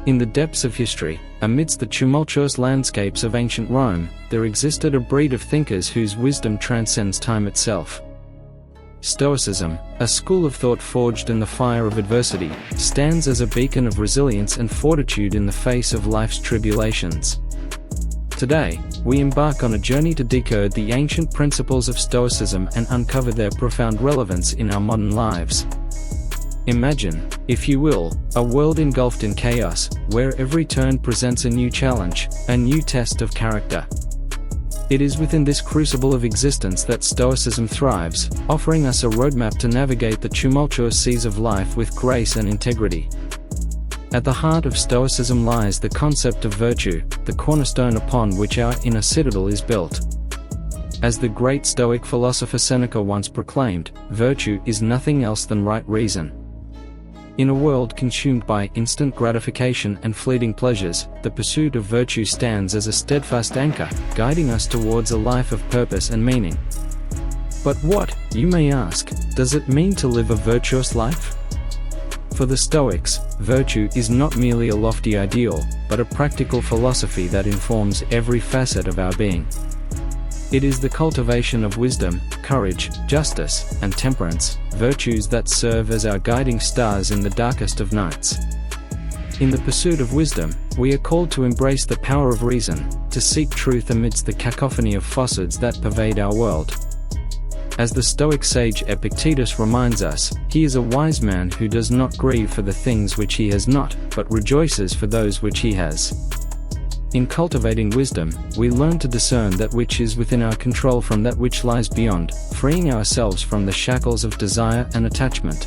In the depths of history, amidst the tumultuous landscapes of ancient Rome, there existed a breed of thinkers whose wisdom transcends time itself. Stoicism, a school of thought forged in the fire of adversity, stands as a beacon of resilience and fortitude in the face of life's tribulations. Today, we embark on a journey to decode the ancient principles of Stoicism and uncover their profound relevance in our modern lives. Imagine, if you will, a world engulfed in chaos, where every turn presents a new challenge, a new test of character. It is within this crucible of existence that Stoicism thrives, offering us a roadmap to navigate the tumultuous seas of life with grace and integrity. At the heart of Stoicism lies the concept of virtue, the cornerstone upon which our inner citadel is built. As the great Stoic philosopher Seneca once proclaimed, virtue is nothing else than right reason. In a world consumed by instant gratification and fleeting pleasures, the pursuit of virtue stands as a steadfast anchor, guiding us towards a life of purpose and meaning. But what, you may ask, does it mean to live a virtuous life? For the Stoics, virtue is not merely a lofty ideal, but a practical philosophy that informs every facet of our being. It is the cultivation of wisdom, courage, justice, and temperance, virtues that serve as our guiding stars in the darkest of nights. In the pursuit of wisdom, we are called to embrace the power of reason, to seek truth amidst the cacophony of falsehoods that pervade our world. As the Stoic sage Epictetus reminds us, he is a wise man who does not grieve for the things which he has not, but rejoices for those which he has. In cultivating wisdom, we learn to discern that which is within our control from that which lies beyond, freeing ourselves from the shackles of desire and attachment.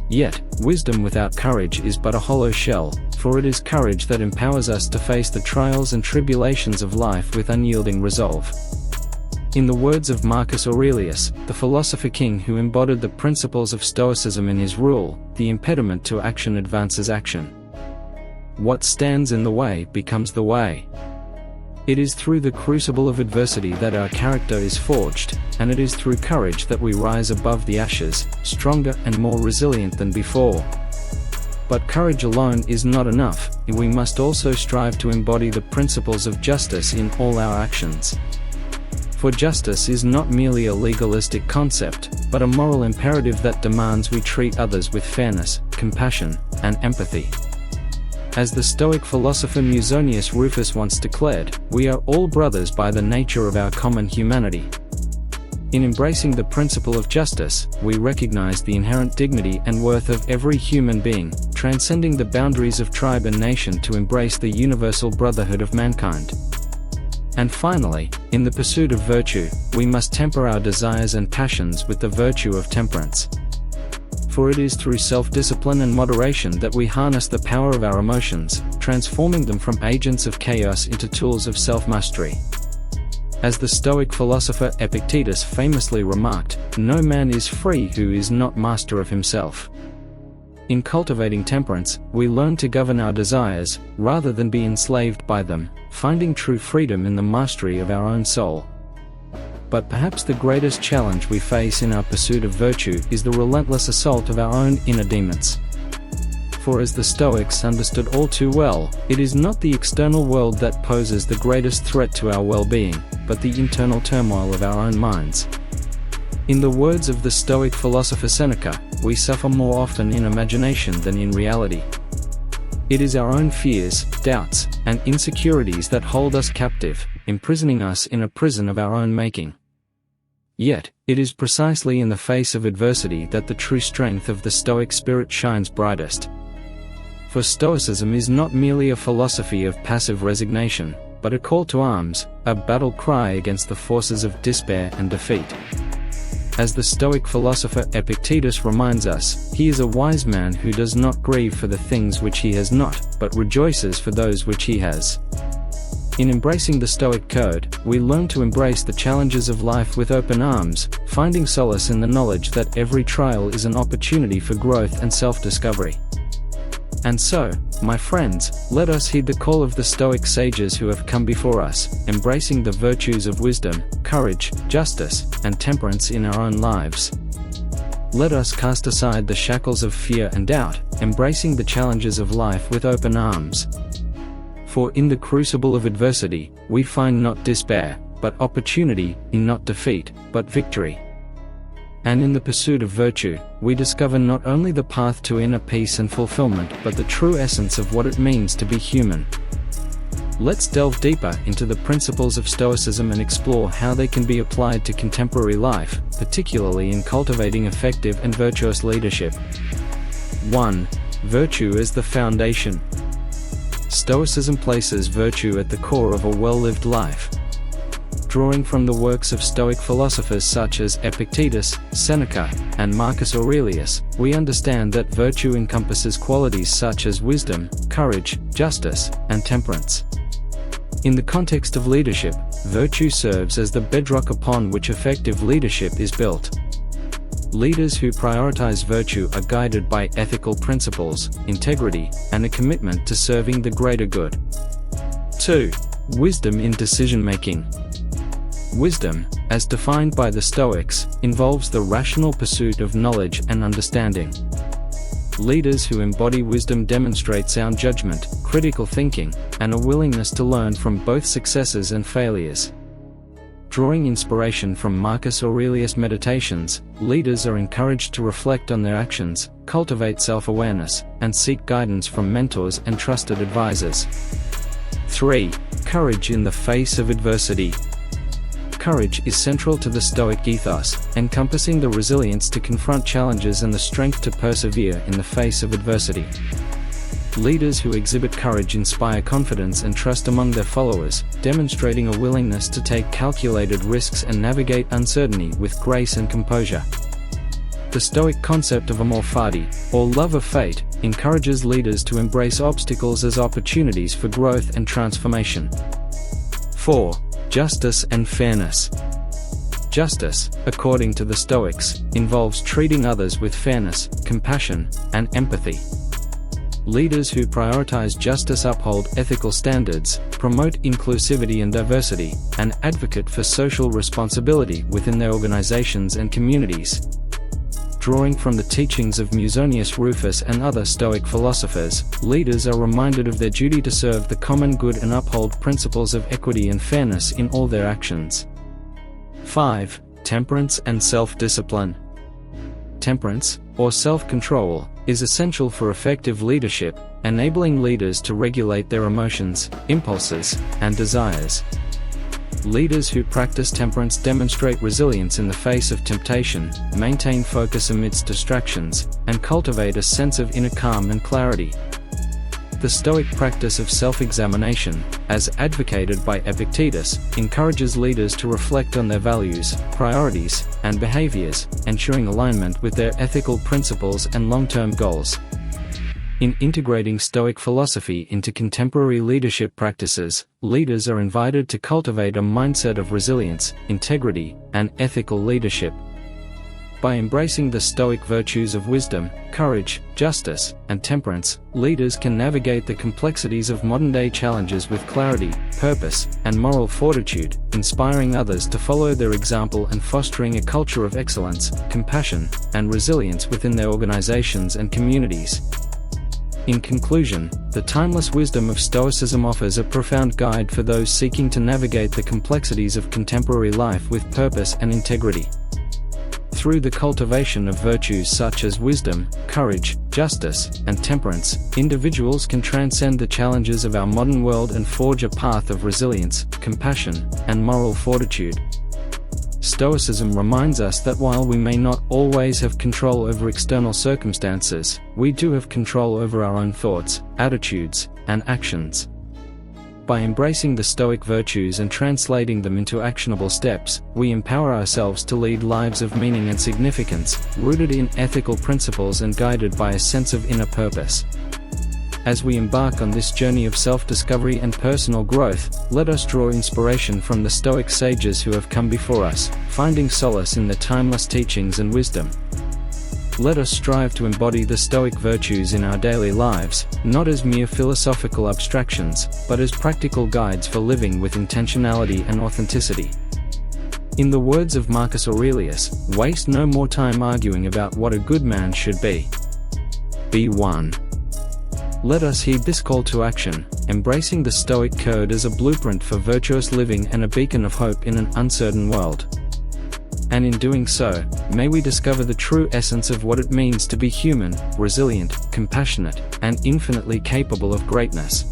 Yet, wisdom without courage is but a hollow shell, for it is courage that empowers us to face the trials and tribulations of life with unyielding resolve. In the words of Marcus Aurelius, the philosopher king who embodied the principles of Stoicism in his rule, the impediment to action advances action. What stands in the way becomes the way. It is through the crucible of adversity that our character is forged, and it is through courage that we rise above the ashes, stronger and more resilient than before. But courage alone is not enough, we must also strive to embody the principles of justice in all our actions. For justice is not merely a legalistic concept, but a moral imperative that demands we treat others with fairness, compassion, and empathy. As the Stoic philosopher Musonius Rufus once declared, we are all brothers by the nature of our common humanity. In embracing the principle of justice, we recognize the inherent dignity and worth of every human being, transcending the boundaries of tribe and nation to embrace the universal brotherhood of mankind. And finally, in the pursuit of virtue, we must temper our desires and passions with the virtue of temperance. For it is through self-discipline and moderation that we harness the power of our emotions, transforming them from agents of chaos into tools of self-mastery. As the Stoic philosopher Epictetus famously remarked, no man is free who is not master of himself. In cultivating temperance, we learn to govern our desires, rather than be enslaved by them, finding true freedom in the mastery of our own soul. But perhaps the greatest challenge we face in our pursuit of virtue is the relentless assault of our own inner demons. For as the Stoics understood all too well, it is not the external world that poses the greatest threat to our well-being, but the internal turmoil of our own minds. In the words of the Stoic philosopher Seneca, we suffer more often in imagination than in reality. It is our own fears, doubts, and insecurities that hold us captive, imprisoning us in a prison of our own making. Yet, it is precisely in the face of adversity that the true strength of the Stoic spirit shines brightest. For Stoicism is not merely a philosophy of passive resignation, but a call to arms, a battle cry against the forces of despair and defeat. As the Stoic philosopher Epictetus reminds us, he is a wise man who does not grieve for the things which he has not, but rejoices for those which he has. In embracing the Stoic code, we learn to embrace the challenges of life with open arms, finding solace in the knowledge that every trial is an opportunity for growth and self-discovery. And so, my friends, let us heed the call of the Stoic sages who have come before us, embracing the virtues of wisdom, courage, justice, and temperance in our own lives. let us cast aside the shackles of fear and doubt, embracing the challenges of life with open arms. For in the crucible of adversity, we find not despair, but opportunity, in not defeat, but victory. And in the pursuit of virtue, we discover not only the path to inner peace and fulfillment, but the true essence of what it means to be human. Let's delve deeper into the principles of Stoicism and explore how they can be applied to contemporary life, particularly in cultivating effective and virtuous leadership. 1. Virtue as the foundation. Stoicism places virtue at the core of a well-lived life. Drawing from the works of Stoic philosophers such as Epictetus, Seneca, and Marcus Aurelius, we understand that virtue encompasses qualities such as wisdom, courage, justice, and temperance. In the context of leadership, virtue serves as the bedrock upon which effective leadership is built. Leaders who prioritize virtue are guided by ethical principles, integrity, and a commitment to serving the greater good. 2. Wisdom in decision-making. Wisdom, as defined by the Stoics, involves the rational pursuit of knowledge and understanding. Leaders who embody wisdom demonstrate sound judgment, critical thinking, and a willingness to learn from both successes and failures. Drawing inspiration from Marcus Aurelius' Meditations, leaders are encouraged to reflect on their actions, cultivate self-awareness, and seek guidance from mentors and trusted advisors. 3. Courage in the face of adversity. Courage is central to the Stoic ethos, encompassing the resilience to confront challenges and the strength to persevere in the face of adversity. Leaders who exhibit courage inspire confidence and trust among their followers, demonstrating a willingness to take calculated risks and navigate uncertainty with grace and composure. The Stoic concept of amor fati, or love of fate, encourages leaders to embrace obstacles as opportunities for growth and transformation. 4. Justice and fairness. Justice, according to the Stoics, involves treating others with fairness, compassion, and empathy. Leaders who prioritize justice uphold ethical standards, promote inclusivity and diversity, and advocate for social responsibility within their organizations and communities. Drawing from the teachings of Musonius Rufus and other Stoic philosophers, leaders are reminded of their duty to serve the common good and uphold principles of equity and fairness in all their actions. 5. Temperance and self-discipline. Temperance, or self-control, is essential for effective leadership, enabling leaders to regulate their emotions, impulses, and desires. Leaders who practice temperance demonstrate resilience in the face of temptation, maintain focus amidst distractions, and cultivate a sense of inner calm and clarity. The Stoic practice of self-examination, as advocated by Epictetus, encourages leaders to reflect on their values, priorities, and behaviors, ensuring alignment with their ethical principles and long-term goals. In integrating Stoic philosophy into contemporary leadership practices, leaders are invited to cultivate a mindset of resilience, integrity, and ethical leadership. By embracing the Stoic virtues of wisdom, courage, justice, and temperance, leaders can navigate the complexities of modern-day challenges with clarity, purpose, and moral fortitude, inspiring others to follow their example and fostering a culture of excellence, compassion, and resilience within their organizations and communities. In conclusion, the timeless wisdom of Stoicism offers a profound guide for those seeking to navigate the complexities of contemporary life with purpose and integrity. Through the cultivation of virtues such as wisdom, courage, justice, and temperance, individuals can transcend the challenges of our modern world and forge a path of resilience, compassion, and moral fortitude. Stoicism reminds us that while we may not always have control over external circumstances, we do have control over our own thoughts, attitudes, and actions. By embracing the Stoic virtues and translating them into actionable steps, we empower ourselves to lead lives of meaning and significance, rooted in ethical principles and guided by a sense of inner purpose. As we embark on this journey of self-discovery and personal growth, let us draw inspiration from the Stoic sages who have come before us, finding solace in their timeless teachings and wisdom. Let us strive to embody the Stoic virtues in our daily lives, not as mere philosophical abstractions, but as practical guides for living with intentionality and authenticity. In the words of Marcus Aurelius, waste no more time arguing about what a good man should be. B1. Let us heed this call to action, embracing the Stoic code as a blueprint for virtuous living and a beacon of hope in an uncertain world. And in doing so, may we discover the true essence of what it means to be human, resilient, compassionate, and infinitely capable of greatness.